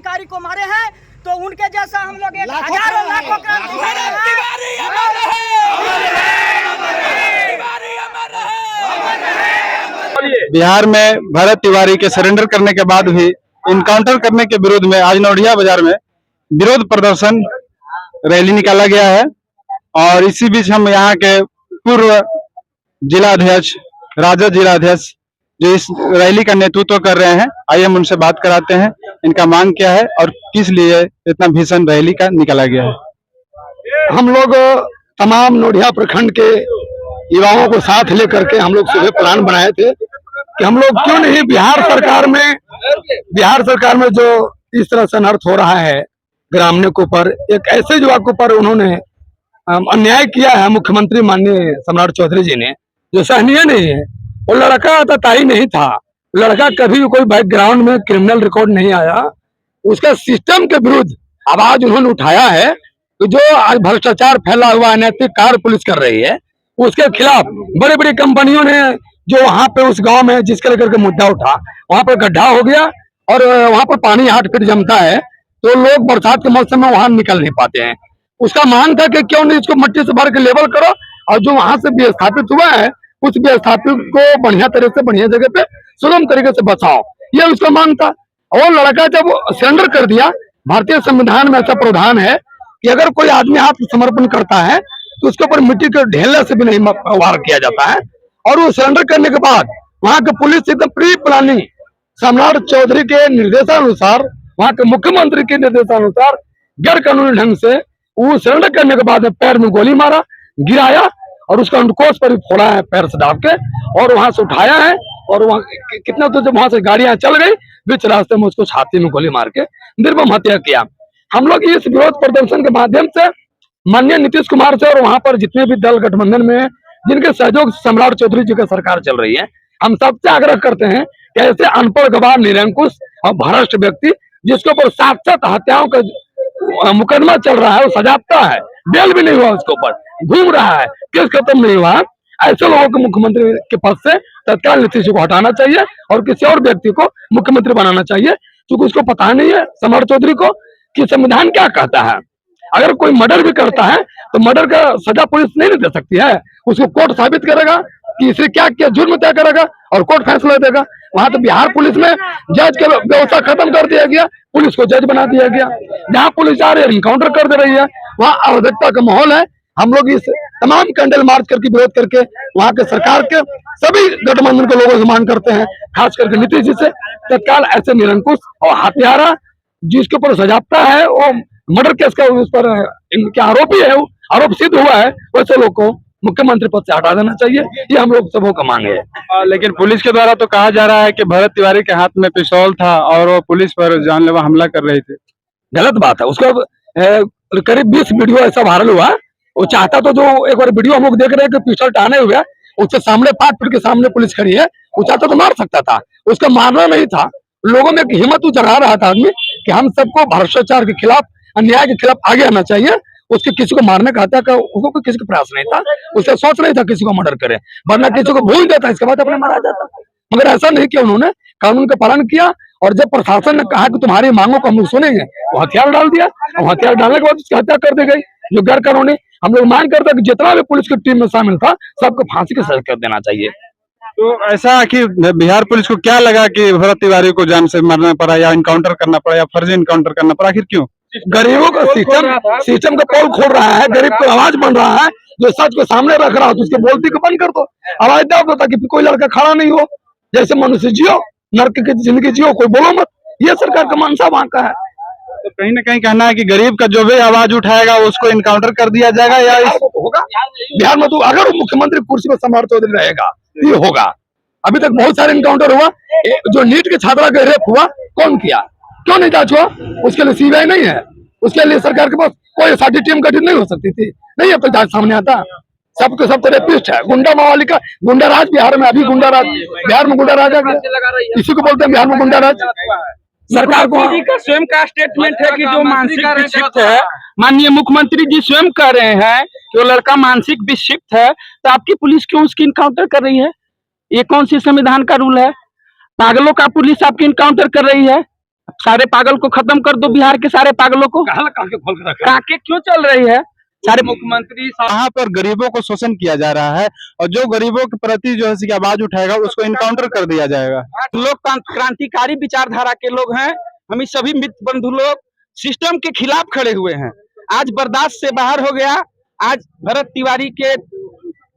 अधिकारी को मारे हैं, तो उनके जैसा हम लोग हजारों लाखों बिहार में भरत तिवारी के सरेंडर करने के बाद भी इनकाउंटर करने के विरोध में आज नौडिया बाजार में विरोध प्रदर्शन रैली निकाला गया है। और इसी बीच हम यहाँ के पूर्व जिला अध्यक्ष, राजद जिला अध्यक्ष जो इस रैली का नेतृत्व कर रहे हैं, आइए हम उनसे बात कराते हैं। इनका मांग क्या है और किस लिए इतना भीषण रैली का निकाला गया है। हम लोग तमाम नौडिया प्रखंड के युवाओं को साथ लेकर के हम लोग सुबह प्लान बनाए थे कि हम लोग क्यों नहीं बिहार सरकार में जो इस तरह से अनर्थ हो रहा है ग्रामीणों के ऊपर, एक ऐसे युवा के ऊपर उन्होंने अन्याय किया है मुख्यमंत्री माननीय सम्राट चौधरी जी ने, जो सहनीय नहीं है। वो लड़का अताई नहीं था, लड़का कभी भी कोई बैकग्राउंड में क्रिमिनल रिकॉर्ड नहीं आया। उसका सिस्टम के विरुद्ध आवाज उन्होंने उठाया है। तो जो आज भ्रष्टाचार फैला हुआ अनैतिक कार्य पुलिस कर रही है, उसके खिलाफ बड़ी बड़ी कंपनियों ने जो वहां पे उस गांव में जिसके लेकर के मुद्दा उठा, वहां पर गड्ढा हो गया और वहां पर पानी 8 फीट जमता है, तो लोग बरसात के मौसम में वहां निकल नहीं पाते हैं। उसका मांग था कि क्यों नहीं इसको मिट्टी से भर के लेवल करो और जो वहां से विस्थापित हुआ है उस विस्थापित को बढ़िया तरह से बढ़िया जगह पे सुगम तरीके से बचाओ, ये उसका मांग था। और लड़का जब सरेंडर कर दिया, भारतीय संविधान में ऐसा प्रावधान है कि अगर कोई आदमी आत्मसमर्पण करता है तो उसके ऊपर मिट्टी के ढेले से भी नहीं वार किया जाता है। और वो सरेंडर करने के बाद वहां के पुलिस एकदम प्री प्लानिंग सम्राट चौधरी के निर्देशानुसार, वहां के मुख्यमंत्री के निर्देशानुसार गैर कानूनी ढंग से वो सरेंडर करने के बाद पैर में गोली मारा, गिराया और उसका अंडकोश पर भी फोड़ा है पैर से डाल के, और वहां से उठाया है। और वहां कितना तो जब वहां से गाड़ियां चल गई, बीच रास्ते में उसको छाती में गोली मार के निर्मम हत्या किया। हम लोग इस विरोध प्रदर्शन के माध्यम से माननीय नीतीश कुमार से और वहां पर जितने भी दल गठबंधन में हैं, जिनके सहयोग सम्राट चौधरी जी की सरकार चल रही है, हम सबसे आग्रह करते हैं कि ऐसे अनपढ़, गवार, निरंकुश और भ्रष्ट व्यक्ति जिसके ऊपर 7 हत्याओं का मुकदमा चल रहा है, वो सजाता है, बेल भी नहीं हुआ उसके ऊपर, घूम रहा है, केस खत्म नहीं हुआ, ऐसे लोगों को मुख्यमंत्री के पद से तत्काल नीतीश को हटाना चाहिए और किसी और व्यक्ति को मुख्यमंत्री बनाना चाहिए, क्योंकि उसको पता नहीं है सम्राट चौधरी को कि संविधान क्या कहता है। अगर कोई मर्डर भी करता है तो मर्डर का सजा पुलिस नहीं दे सकती है, उसको कोर्ट साबित करेगा कि इसे क्या किया, जुर्म तय करेगा और कोर्ट फैसला देगा। वहां तो बिहार पुलिस में जज के व्यवस्था खत्म कर दिया गया, पुलिस को जज बना दिया गया। जहाँ पुलिस आ रही है इनकाउंटर कर दे रही है, वहाँ अराजकता का माहौल है। हम लोग इस तमाम कैंडल मार्च करके विरोध करके वहाँ के सरकार के सभी गठबंधन के लोगों से मांग करते हैं, खास करके नीतीश जी से, तत्काल ऐसे निरंकुश और हत्यारा जिसके ऊपर सजाता है, वो मर्डर केस का उस पर इनके आरोपी है, आरोप सिद्ध हुआ है, वैसे लोग को मुख्यमंत्री पद से हटा देना चाहिए। ये हम लोग सबों का मांग है। लेकिन पुलिस के द्वारा तो कहा जा रहा है कि भरत तिवारी के हाथ में पिस्तौल था और वो पुलिस पर जानलेवा हमला कर रहे थे। गलत बात है। उसको करीब 20 वीडियो ऐसा वायरल हुआ। वो चाहता तो, जो एक बार वीडियो हम लोग देख रहे हैं कि पिस्टल टाने हुए, उसके सामने 5 फीट के सामने पुलिस खड़ी है, वो चाहता तो मार सकता था, उसका मारना नहीं था। लोगों में एक हिम्मत जगा रहा था आदमी कि हम सबको भ्रष्टाचार के खिलाफ, अन्याय के खिलाफ आगे आना चाहिए। उसके किसी को मारने का, हत्या का उसको किसी का प्रयास नहीं था, उसका सोच नहीं था किसी को मर्डर करे, वरना किसी को भूल देता, इसके बाद अपने मारा जाता। मगर ऐसा नहीं किया, उन्होंने कानून का पालन किया। और जब प्रशासन ने कहा कि तुम्हारी मांगों को हम सुनेंगे, वो हथियार डाल दिया और हथियार डालने के बाद उसकी हत्या कर दी गई, जो गैर कानूनी। हम लोग मांग करते कि जितना भी पुलिस की टीम में शामिल था सबको फांसी की सजा कर देना चाहिए। तो ऐसा कि बिहार पुलिस को क्या लगा कि भरत तिवारी को जान से मारना पड़ा या इनकाउंटर करना पड़ा या फर्जी इनकाउंटर करना पड़ा, आखिर क्यों? गरीबों का सिस्टम का पोल खोल रहा है, गरीब को आवाज बन रहा है, जो सच को सामने रख रहा हो तो उसके बोलती को बंद कर दो, आवाज दो, ताकि कोई लड़का खड़ा नहीं हो। जैसे मनुष्य जियो, नर्क की जिंदगी जियो, कोई बोलो मत। ये सरकार का मंशा वहां का है। तो कहीं ना कहीं कहना है कि गरीब का जो भी आवाज उठाएगा उसको इनकाउंटर कर दिया जाएगा, या होगा बिहार में। तो अगर मुख्यमंत्री कुर्सी पर सम्राट चौधरी रहेगा ये होगा। अभी तक बहुत सारे इनकाउंटर हुआ। जो नीट के छात्रा का रेप हुआ, कौन किया, क्यों नहीं जांच हुआ? उसके लिए सीबीआई नहीं है, उसके लिए सरकार के पास कोई एसआईटी टीम गठित नहीं हो सकती थी। नहीं, अब तक जांच सामने आता। सबके सब रेपिस्ट है, गुंडा मावाली का गुंडा राज बिहार में। अभी गुंडा राज बिहार में, गुंडा राज आ गया, इसी को बोलते हैं बिहार में गुंडा राज। सरकार को का स्वयं का स्टेटमेंट है कि जो मानसिक विक्षिप्त है, माननीय मुख्यमंत्री जी स्वयं कह रहे हैं कि वो लड़का मानसिक विक्षिप्त है, तो आपकी पुलिस क्यों उसकी इनकाउंटर कर रही है? ये कौन सी संविधान का रूल है? पागलों का पुलिस आपकी इनकाउंटर कर रही है? सारे पागल को खत्म कर दो, बिहार के सारे पागलों को। काके क्यों चल रही है? सारे मुख्यमंत्री यहाँ पर गरीबों को शोषण किया जा रहा है और जो गरीबों के प्रति जो है कि आवाज उठाएगा उसको इनकाउंटर कर दिया जाएगा। लोग क्रांतिकारी विचारधारा के लोग हैं। हम सभी मित्र बंधु लोग सिस्टम के खिलाफ खड़े हुए हैं। आज बर्दाश्त से बाहर हो गया। आज भरत तिवारी के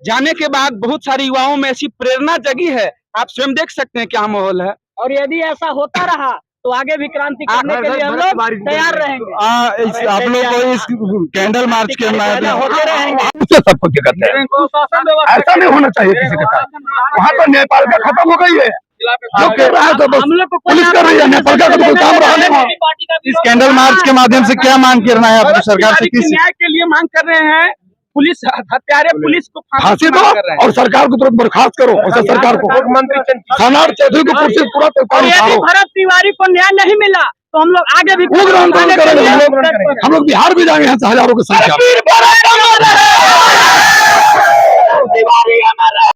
जाने के बाद बहुत सारे युवाओं में ऐसी प्रेरणा जगी है, आप स्वयं देख सकते हैं क्या माहौल है। और यदि ऐसा होता रहा तो आगे भी क्रांति करने के लिए हम लोग तैयार रहेंगे। आप लोग को इस कैंडल मार्च के होते रहेंगे। उससे सबको दिक्कत है, ऐसा नहीं होना चाहिए किसी के साथ। वहाँ तो नेपाल का खत्म हो गई है, जो कह रहा है तो बस पुलिस कर रही है, नेपाल का तो कोई काम रहा नहीं। इस कैंडल मार्च के माध्यम से क्या मांग करना है आपको सरकार से? किस न्याय के लिए मांग कर रहे हैं। पुलिस हत्यारे पुलिस को फांसी दो और सरकार को तुरंत बर्खास्त करो। ऐसा सरकार को मुख्यमंत्री सम्राट चौधरी को कुर्सी पूरा और यदि भरत तिवारी को न्याय नहीं मिला तो हम लोग आगे भी उग्र आंदोलन करेंगे। हम लोग बिहार भी जाएंगे, हजारों की संख्या में।